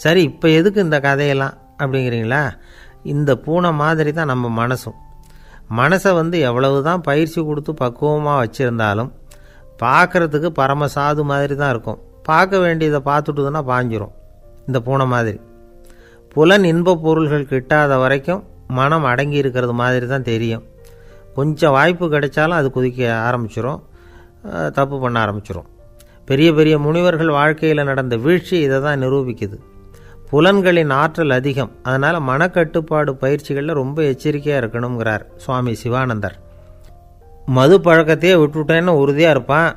சரி, இப்போ எதுக்கு இந்த கதையெல்லாம் அப்படிங்கிறீங்களா? இந்த பூனை மாதிரி தான் நம்ம மனசும். மனசை எவ்வளவு தான் பயிற்சி கொடுத்து பக்குவமாக வச்சுருந்தாலும் பார்க்குறதுக்கு பரமசாது மாதிரி தான் இருக்கும். பார்க்க வேண்டியதை பார்த்துட்டுதுன்னா பாஞ்சிரும். இந்த பூனை மாதிரி புலன் இன்ப பொருள்கள் கிட்டாத வரைக்கும் மனம் அடங்கி இருக்கிறது மாதிரி தான் தெரியும். கொஞ்சம் வாய்ப்பு கிடைச்சாலும் அது குதிக்க ஆரம்பிச்சிரும், தப்பு பண்ண ஆரம்பிச்சிரும். பெரிய பெரிய முனிவர்கள் வாழ்க்கையில் நடந்த வீழ்ச்சி இதை தான் நிரூபிக்குது. புலன்களின் ஆற்றல் அதிகம், அதனால் மனக்கட்டுப்பாடு பயிற்சிகளில் ரொம்ப எச்சரிக்கையாக இருக்கணுங்கிறார் சுவாமி சிவானந்தர். மது பழக்கத்தையே விட்டுவிட்டேன்னு உறுதியாக இருப்பான்.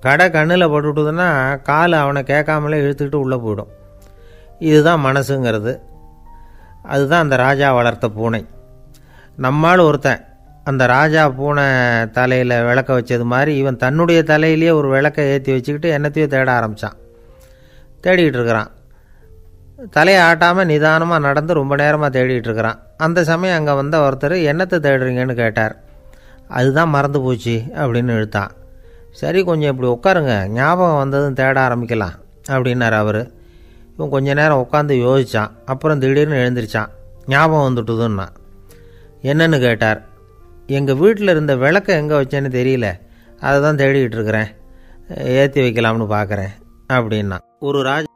கடை கண்ணில் பட்டுவிட்டுதுன்னா கால் அவனை கேட்காமலே இழுத்துக்கிட்டு உள்ளே போயிடும். இதுதான் மனசுங்கிறது. அதுதான் அந்த ராஜா வளர்த்த பூனை. நம்மால் ஒருத்தன் அந்த ராஜா பூனை தலையில் விளக்க வச்சது மாதிரி இவன் தன்னுடைய தலையிலேயே ஒரு விளக்கை ஏற்றி வச்சுக்கிட்டு என்னத்தையோ தேட ஆரம்பித்தான். தேடிக்கிட்டு இருக்கிறான். தலையை ஆட்டாமல் நிதானமாக நடந்து ரொம்ப நேரமாக தேடிகிட்டு இருக்கிறான். அந்த சமயம் அங்கே வந்த ஒருத்தர் என்னத்தை தேடுறீங்கன்னு கேட்டார். அதுதான் மறந்து போச்சு அப்படின்னு இழுத்தான். சரி, கொஞ்சம் இப்படி உட்காருங்க, ஞாபகம் வந்ததும் தேட ஆரம்பிக்கலாம் அப்படின்னார் அவர். இவன் கொஞ்ச நேரம் உட்காந்து யோசித்தான். அப்புறம் திடீர்னு எழுந்திரிச்சான். ஞாபகம் வந்துட்டுதுன்னா. என்னன்னு கேட்டார். எங்கள் வீட்டில் இருந்த விளக்கை எங்கே வச்சேன்னு தெரியல, அதை தான் தேடிக்கிட்டு இருக்கிறேன், ஏற்றி வைக்கலாம்னு பார்க்குறேன் அப்படின்னா. ஒரு ராஜா